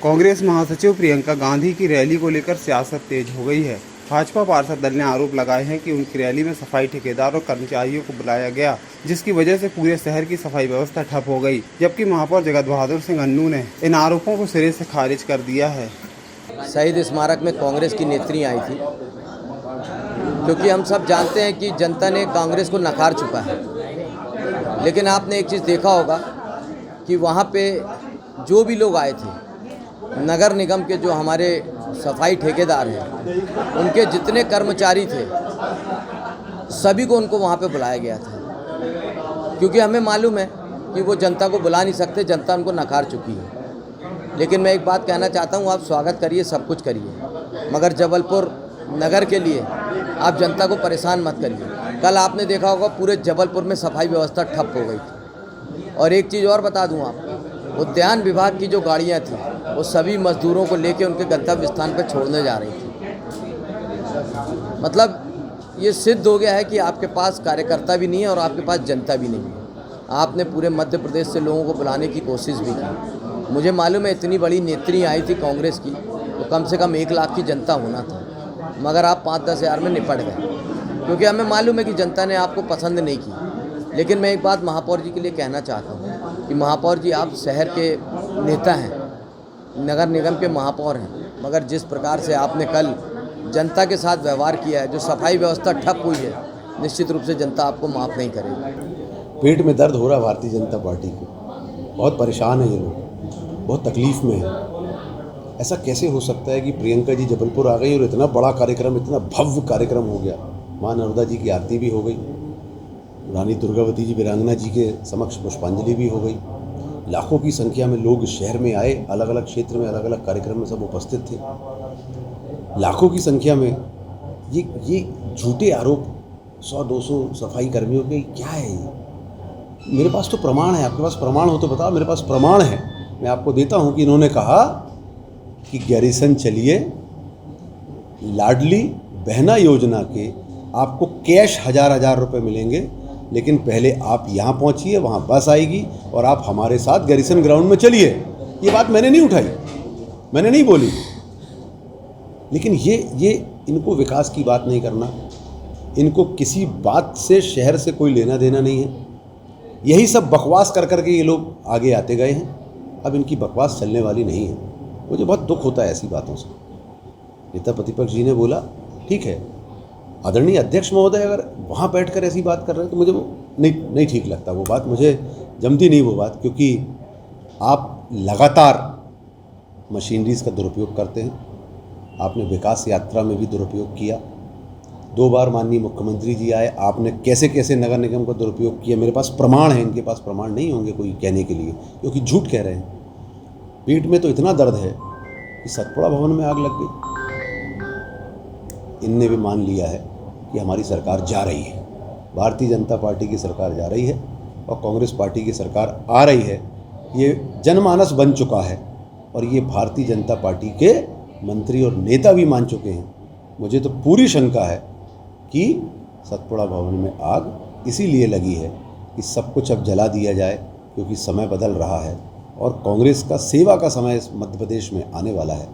कांग्रेस महासचिव प्रियंका गांधी की रैली को लेकर सियासत तेज हो गई है। भाजपा पार्षद दल ने आरोप लगाए हैं कि उनकी रैली में सफाई ठेकेदार और कर्मचारियों को बुलाया गया, जिसकी वजह से पूरे शहर की सफाई व्यवस्था ठप हो गई। जबकि महापौर जगत बहादुर सिंह अन्नू ने इन आरोपों को सिरे से खारिज कर दिया है। शहीद स्मारक में कांग्रेस की नेत्री आई थी, क्योंकि हम सब जानते हैं कि जनता ने कांग्रेस को नकार चुका है। लेकिन आपने एक चीज़ देखा होगा कि वहाँ पे जो भी लोग आए थे, नगर निगम के जो हमारे सफाई ठेकेदार हैं, उनके जितने कर्मचारी थे, सभी को उनको वहाँ पे बुलाया गया था, क्योंकि हमें मालूम है कि वो जनता को बुला नहीं सकते, जनता उनको नकार चुकी है। लेकिन मैं एक बात कहना चाहता हूँ, आप स्वागत करिए, सब कुछ करिए, मगर जबलपुर नगर के लिए आप जनता को परेशान मत करिए। कल आपने देखा होगा पूरे जबलपुर में सफाई व्यवस्था ठप हो गई थी। और एक चीज़ और बता दूँ आपको, उद्यान विभाग की जो गाड़ियाँ थी, वो सभी मजदूरों को लेकर उनके गंतव्य स्थान पर छोड़ने जा रही थी। मतलब ये सिद्ध हो गया है कि आपके पास कार्यकर्ता भी नहीं है और आपके पास जनता भी नहीं है। आपने पूरे मध्य प्रदेश से लोगों को बुलाने की कोशिश भी की। मुझे मालूम है इतनी बड़ी नेत्री आई थी कांग्रेस की, तो कम से कम 1 लाख की जनता होना था, मगर आप 5-10 हज़ार में निपट गए, क्योंकि हमें मालूम है कि जनता ने आपको पसंद नहीं की। लेकिन मैं एक बात महापौर जी के लिए कहना चाहता हूँ कि महापौर जी, आप शहर के नेता हैं, नगर निगम के महापौर हैं, मगर जिस प्रकार से आपने कल जनता के साथ व्यवहार किया है, जो सफाई व्यवस्था ठप हुई है, निश्चित रूप से जनता आपको माफ़ नहीं करेगी। पेट में दर्द हो रहा है भारतीय जनता पार्टी को, बहुत परेशान है ये लोग, बहुत तकलीफ़ में है। ऐसा कैसे हो सकता है कि प्रियंका जी जबलपुर आ गई और इतना बड़ा कार्यक्रम, इतना भव्य कार्यक्रम हो गया। माँ नर्मदा जी की आरती भी हो गई, रानी दुर्गावती जी वीरांगना जी के समक्ष पुष्पांजलि भी हो गई। लाखों की संख्या में लोग शहर में आए, अलग अलग क्षेत्र में अलग अलग कार्यक्रम में सब उपस्थित थे। लाखों की संख्या में ये झूठे आरोप 100-200 सफाई कर्मियों के, क्या है ये? मेरे पास तो प्रमाण है, आपके पास प्रमाण हो तो बताओ। मेरे पास प्रमाण है, मैं आपको देता हूँ कि इन्होंने कहा कि गैरिसन चलिए, लाडली बहना योजना के आपको कैश 1000 रुपये मिलेंगे, लेकिन पहले आप यहाँ पहुँचिए, वहाँ बस आएगी और आप हमारे साथ गैरिसन ग्राउंड में चलिए। ये बात मैंने नहीं उठाई, मैंने नहीं बोली। लेकिन ये इनको विकास की बात नहीं करना, इनको किसी बात से, शहर से कोई लेना देना नहीं है। यही सब बकवास कर कर के ये लोग आगे आते गए हैं। अब इनकी बकवास चलने वाली नहीं है। मुझे बहुत दुख होता है ऐसी बातों से। नेता प्रतिपक्ष जी ने बोला, ठीक है, आदरणीय अध्यक्ष महोदय अगर वहाँ बैठकर ऐसी बात कर रहे हैं तो मुझे वो नहीं ठीक लगता। वो बात मुझे जमती नहीं, वो बात, क्योंकि आप लगातार मशीनरीज़ का दुरुपयोग करते हैं। आपने विकास यात्रा में भी दुरुपयोग किया। 2 बार माननीय मुख्यमंत्री जी आए, आपने कैसे कैसे नगर निगम का दुरुपयोग किया। मेरे पास प्रमाण है, इनके पास प्रमाण नहीं होंगे कोई कहने के लिए, क्योंकि झूठ कह रहे हैं। पेट में तो इतना दर्द है कि सतपुड़ा भवन में आग लग गई। इनने भी मान लिया है कि हमारी सरकार जा रही है, भारतीय जनता पार्टी की सरकार जा रही है और कांग्रेस पार्टी की सरकार आ रही है। ये जनमानस बन चुका है और ये भारतीय जनता पार्टी के मंत्री और नेता भी मान चुके हैं। मुझे तो पूरी शंका है कि सतपुड़ा भवन में आग इसीलिए लगी है कि सब कुछ अब जला दिया जाए, क्योंकि समय बदल रहा है और कांग्रेस का सेवा का समय इस मध्य प्रदेश में आने वाला है।